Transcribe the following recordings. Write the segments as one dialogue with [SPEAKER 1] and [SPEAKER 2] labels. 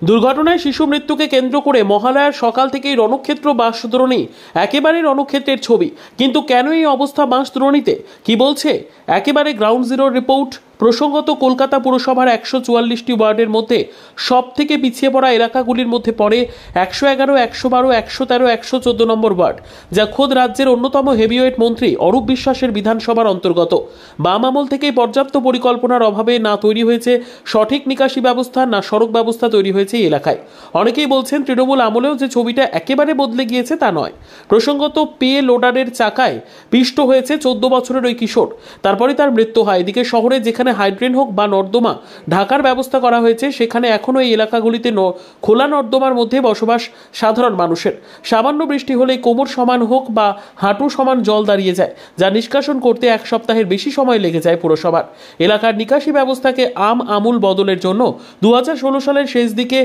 [SPEAKER 1] দুর্ঘটনায় শিশু মৃত্যুকে কেন্দ্র করে মহালয়ার সকাল থেকেই রণক্ষেত্র বাঁশদ্রোণী, একেবারে রণক্ষেত্রের ছবি। কিন্তু কেন এই অবস্থা বাঁশদ্রোণীতে, কি বলছে একেবারে গ্রাউন্ড জিরোর রিপোর্ট। প্রসঙ্গত, কলকাতা পুরসভার 144টি ওয়ার্ডের মধ্যে সব থেকে পিছিয়ে পড়া এলাকাগুলির মধ্যে পড়ে 111, 112, 113, 114 নম্বর ওয়ার্ড, যা খোদ রাজ্যের অন্যতম হেভিওয়েট মন্ত্রী অরূপ বিশ্বাসের বিধানসভার অন্তর্গত। বাম আমল থেকেই পর্যাপ্ত পরিকল্পনার অভাবে না তৈরি হয়েছে সঠিক নিকাশি ব্যবস্থা, না সড়ক ব্যবস্থা তৈরি হয়েছে এই এলাকায়। অনেকেই বলছেন তৃণমূল আমলেও যে ছবিটা একেবারে বদলে গিয়েছে তা নয়। প্রসঙ্গত, পে লোডারের চাকায় পিষ্ট হয়েছে 14 বছরের ওই কিশোর, তারপরে তার মৃত্যু হয়। এদিকে শহরে যেখানে হাইড্রেন হোক বা নর্দমা ঢাকার ব্যবস্থা করা হয়েছে, সেখানে এখনো এই এলাকাগুলিতে খোলা নর্দমার মধ্যে বসবাস সাধারণ মানুষের। সামান্য বৃষ্টি হলেই কোমর সমান হোক বা হাঁটু সমান জল দাঁড়িয়ে যায়, যা নিষ্কাশন করতে 1 সপ্তাহের বেশি সময় লেগে যায় পুরসভার। এলাকার নিকাশি ব্যবস্থাকে আমূল বদলের জন্য 2016 সালের শেষ দিকে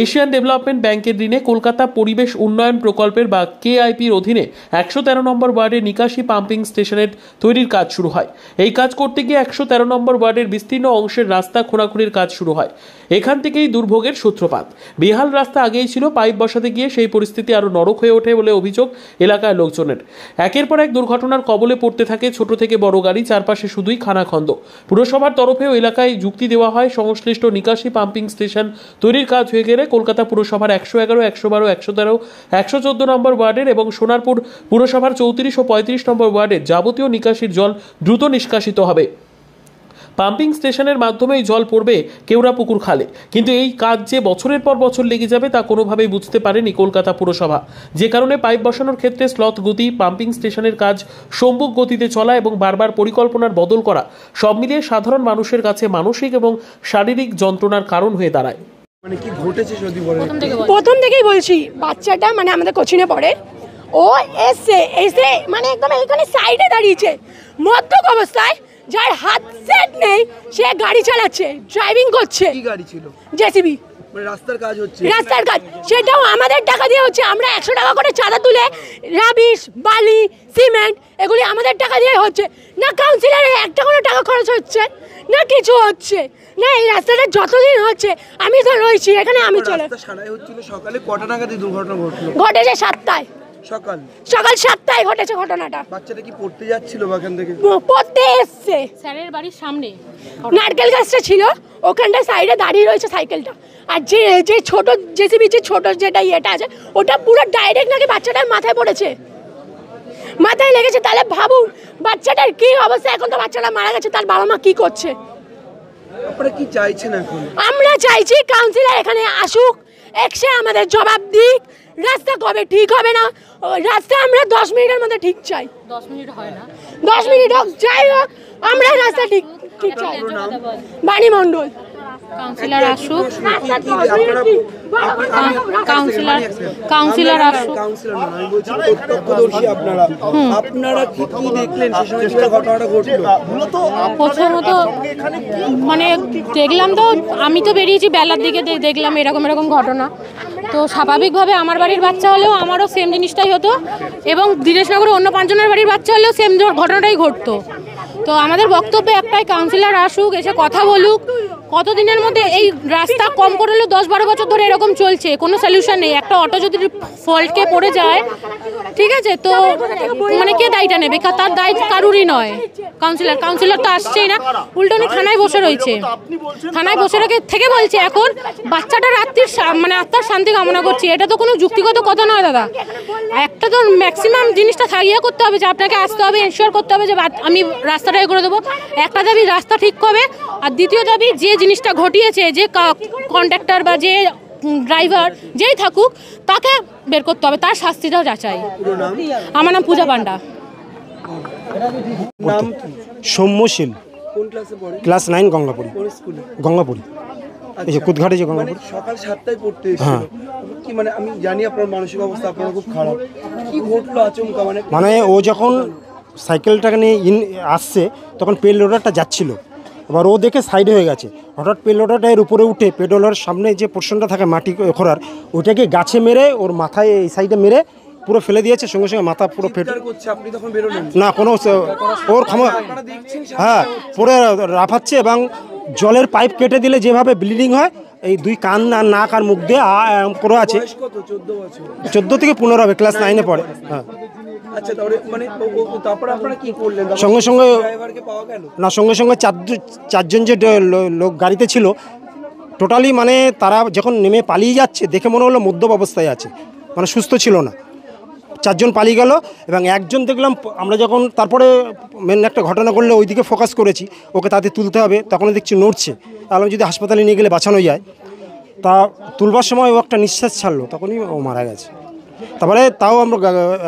[SPEAKER 1] এশিয়ান ডেভেলপমেন্ট ব্যাংকের ঋণে কলকাতা পরিবেশ উন্নয়ন প্রকল্পের বা কেআইপির অধীনে 113 নম্বর ওয়ার্ডের নিকাশি পাম্পিং স্টেশনের তৈরির কাজ শুরু হয়। এই কাজ করতে গিয়ে 113 নম্বর ওয়ার্ডের বিস্তীর্ণ অংশের রাস্তা খোঁড়াখুঁড়ির কাজ শুরু হয়। এখান থেকেই দুর্ভোগের সূত্রপাত। বেহাল রাস্তা আগেই ছিল, পাইপ বসাতে গিয়ে সেই পরিস্থিতি আরও নরক হয়ে ওঠে বলে অভিযোগ এলাকার লোকজনের। একের পর এক দুর্ঘটনার কবলে পড়তে থাকে ছোট থেকে বড় গাড়ি, চারপাশে শুধুই খানাখন্দ। পুরসভার তরফেও এলাকায় যুক্তি দেওয়া হয়, সংশ্লিষ্ট নিকাশি পাম্পিং স্টেশন তৈরির কাজ হয়ে গেলে কলকাতা পুরসভার 111, 112, 113, 114 নম্বর ওয়ার্ডের এবং সোনারপুর পুরসভার 34 ও 35 নম্বর ওয়ার্ডের যাবতীয় নিকাশির জল দ্রুত নিষ্কাশিত হবে। পাম্পিং স্টেশনের মাধ্যমেই জল পড়বে কেওড়া পুকুর খালে। কিন্তু এই কাজ যে বছরের পর বছর লেগে যাবে তা কোনোভাবেই বুঝতে পারেনি কলকাতা পুরসভা, যে কারণে পাইপ বসানোর ক্ষেত্রে স্লথ গতি, পাম্পিং স্টেশনের কাজ সম্মুখ গতিতে চলা এবং বারবার পরিকল্পনার বদল করা সব মিলিয়ে সাধারণ মানুষের কাছে মানসিক এবং শারীরিক যন্ত্রণার কারণ হয়ে দাঁড়ায়।
[SPEAKER 2] মানে কি ঘটেছে যদি বলেন?
[SPEAKER 3] প্রথম থেকেই বলছি, বাচ্চাটা মানে আমাদের কোচিনে পড়ে, ও এসে মানে একদম এখানে সাইডে দাঁড়িয়েছে মদ্যপ অবস্থায়, যার হাত সেট নেই সে গাড়ি চালাচ্ছে, ড্রাইভিং করছে।
[SPEAKER 2] কি গাড়ি ছিল?
[SPEAKER 3] জেসিবি।
[SPEAKER 2] মানে রাস্তার কাজ হচ্ছে?
[SPEAKER 3] রাস্তার কাজ, সেটাও আমাদের টাকা দিয়ে হচ্ছে। আমরা 100 টাকা করে চাঁদা তুলে রাবিশ, বালি, সিমেন্ট এগুলি আমাদের টাকা দিয়ে হচ্ছে। না কাউন্সিলরে একটা কোনো টাকা খরচ হচ্ছে, না কিছু হচ্ছে না। এই রাস্তাটা যতদিন হচ্ছে আমি তো রয়েছি এখানে, আমি চলে।
[SPEAKER 2] রাস্তা সারাই হচ্ছিল। সকালে কটা নাগাদ দুর্ঘটনা ঘটলো?
[SPEAKER 3] ঘটেছে 7টায়।
[SPEAKER 2] সকাল
[SPEAKER 3] 7টায় ঘটেছে ঘটনাটা।
[SPEAKER 2] বাচ্চাটা কি পড়তে যাচ্ছিল বাগান থেকে?
[SPEAKER 3] পড়তে এসছে,
[SPEAKER 4] স্যারের বাড়ির সামনে
[SPEAKER 3] নারকেল গাছটা ছিল, ওখানটা সাইডে দাঁড়িয়ে রয়েছে সাইকেলটা। আর যে ছোট জেসিবি, যে ছোট যেটা ইয়েটা আছে, ওটা পুরো ডাইরেক্ট নাকি বাচ্চাটার মাথায় পড়েছে, মাথায় লেগেছে। তাহলে ভাবুন বাচ্চাটার কি অবস্থা। এখন তো বাচ্চাটা মারা গেছে, তার বাবা মা কি করছে?
[SPEAKER 2] আপনারা কি চাইছেন এখন?
[SPEAKER 3] আমরা চাইছি কাউন্সিলর এখানে আসুক, এসে আমাদের জবাব দিক। রাস্তা কবে ঠিক হবে না, রাস্তা আমরা 10 মিনিটের মধ্যে ঠিক চাই।
[SPEAKER 4] 10 মিনিট হয় না,
[SPEAKER 3] 10 মিনিট হোক, যাই হোক, আমরা রাস্তা ঠিক চাই। বাণী মণ্ডল।
[SPEAKER 4] কাউন্সিলর আসুক, কাউন্সিলর আসুক।
[SPEAKER 2] কাউন্সিলর না, আমি বলছি প্রত্যক্ষদর্শী আপনারা। আপনারা কি দেখলেন সেই সময় যে ঘটনাটা ঘটলো?
[SPEAKER 4] প্রথমত মানে দেখলাম তো, আমি তো বেরিয়েছি বেলার দিকে, দেখলাম এরকম ঘটনা। তো স্বাভাবিকভাবে আমার বাড়ির বাচ্চা হলেও আমারও সেম জিনিসটাই হতো, এবং দীনেশনগরে অন্য 5 জনের বাড়ির বাচ্চা হলেও সেম ঘটনাটাই ঘটতো। তো আমাদের বক্তব্য একটাই, কাউন্সিলর আসুক, এসে কথা বলুক। কতদিনের মধ্যে এই রাস্তা কম করে হলেও 10-12 বছর ধরে এরকম চলছে, কোনো সলিউশন নেই। একটা অটো যদি ফল্টকে পড়ে যায়, ঠিক আছে, তো মানে কে দায়টা নেবে? তার দায় কারুরই নয়। কাউন্সিলর তো আসছেই না, উল্টো উনি থানায় বসে রয়েছে। থানায় বসে থেকে বলছে এখন বাচ্চাটা মানে আত্মার শান্তি কামনা করছি। এটা তো কোনো যুক্তিগত কথা নয় দাদা। একটা তো ম্যাক্সিমাম জিনিসটা থাকিয়ে করতে হবে, যে আপনাকে আসতে হবে, এনশিওর করতে হবে যে আমি রাস্তাটা করে দেবো। একটা দাবি রাস্তা ঠিক হবে, আর দ্বিতীয় দাবি যে জিনিসটা ঘটিয়েছে, যে কন্ট্রাক্টর বা যে ড্রাইভার যেই থাকুক, তাকে বের করতে হবে, তার শাস্তিটাও যাচাই। আমার নাম পূজা পান্ডা।
[SPEAKER 2] নাম
[SPEAKER 5] সৌম্যশীল।
[SPEAKER 2] কোন ক্লাসে পড়ে?
[SPEAKER 5] ক্লাস 9, গঙ্গাপুরি।
[SPEAKER 2] কোন স্কুলে?
[SPEAKER 5] গঙ্গাপুরি, এই যে কুদঘাটে যে গঙ্গাপুরি।
[SPEAKER 2] সকাল 7টায় পড়তে এসেছিল কি? মানে আমি জানি আপনার মানসিক অবস্থা, আপনার খুব খারাপ। কি ঘটলো আচমকা? মানে
[SPEAKER 5] ও যখন সাইকেলটাকে নিয়ে আসছে, তখন পেল লোডারটা যাচ্ছিল। এবার ও দেখে সাইডে হয়ে গেছে, হঠাৎ পেল লোডারটা এর উপরে উঠে পেডোলার সামনে যে পোর্শনটা থাকে মাটি খোঁড়ার, ওইটাকে গাছে মেরে ওর মাথায় এই সাইডে মেরে পুরো ফেলে দিয়েছে। সঙ্গে সঙ্গে মাথা পুরো ফেটে না, কোনো ওর ক্ষমা, হ্যাঁ, পুরো রাফাচ্ছে এবং জলের পাইপ কেটে দিলে যেভাবে ব্লিডিং হয় এই 2 কান আর নাক আর মুখ দিয়ে করে আছে।
[SPEAKER 2] বয়স কত? 14 বছর।
[SPEAKER 5] 14 থেকে 15 হবে, ক্লাস 9-এ পড়ে। হ্যাঁ।
[SPEAKER 2] আচ্ছা, তারপরে মানে তারপরে আপনারা কি করলেন?
[SPEAKER 5] সঙ্গে সঙ্গে
[SPEAKER 2] ড্রাইভারকে পাওয়া গেল
[SPEAKER 5] না, সঙ্গে সঙ্গে 4জন যে লোক গাড়িতে ছিল টোটালি, মানে তারা যখন নেমে পালিয়ে যাচ্ছে দেখে মনে হলো মদ্যপ অবস্থায় আছে, মানে সুস্থ ছিল না। 4জন পালিয়ে গেল এবং একজন দেখলাম আমরা যখন তারপরে মেন একটা ঘটনা করলে ওইদিকে ফোকাস করেছি, ওকে তাতে তুলতে হবে, তখন দেখছি নড়ছে, তাহলে যদি হাসপাতালে নিয়ে গেলে বাঁচানো যায়। তা তুলবার সময় ও একটা নিঃশ্বাস ছাড়লো, তখনই ও মারা গেছে। তারপরে তাও আমরা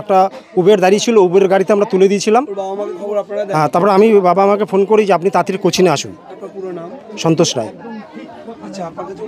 [SPEAKER 5] একটা উবের দাঁড়িয়ে ছিল, উবের গাড়িতে আমরা তুলে দিয়েছিলাম।
[SPEAKER 2] ওর বাবা মাকে খবর আপনারা দেন?
[SPEAKER 5] হ্যাঁ, তারপরে আমি বাবা মাকে ফোন করি যে আপনি তাড়াতাড়ি কোচিনে আসুন।
[SPEAKER 2] আপনার পুরো নাম?
[SPEAKER 5] সন্তোষ রায়।
[SPEAKER 2] আচ্ছা, আপনার কাছে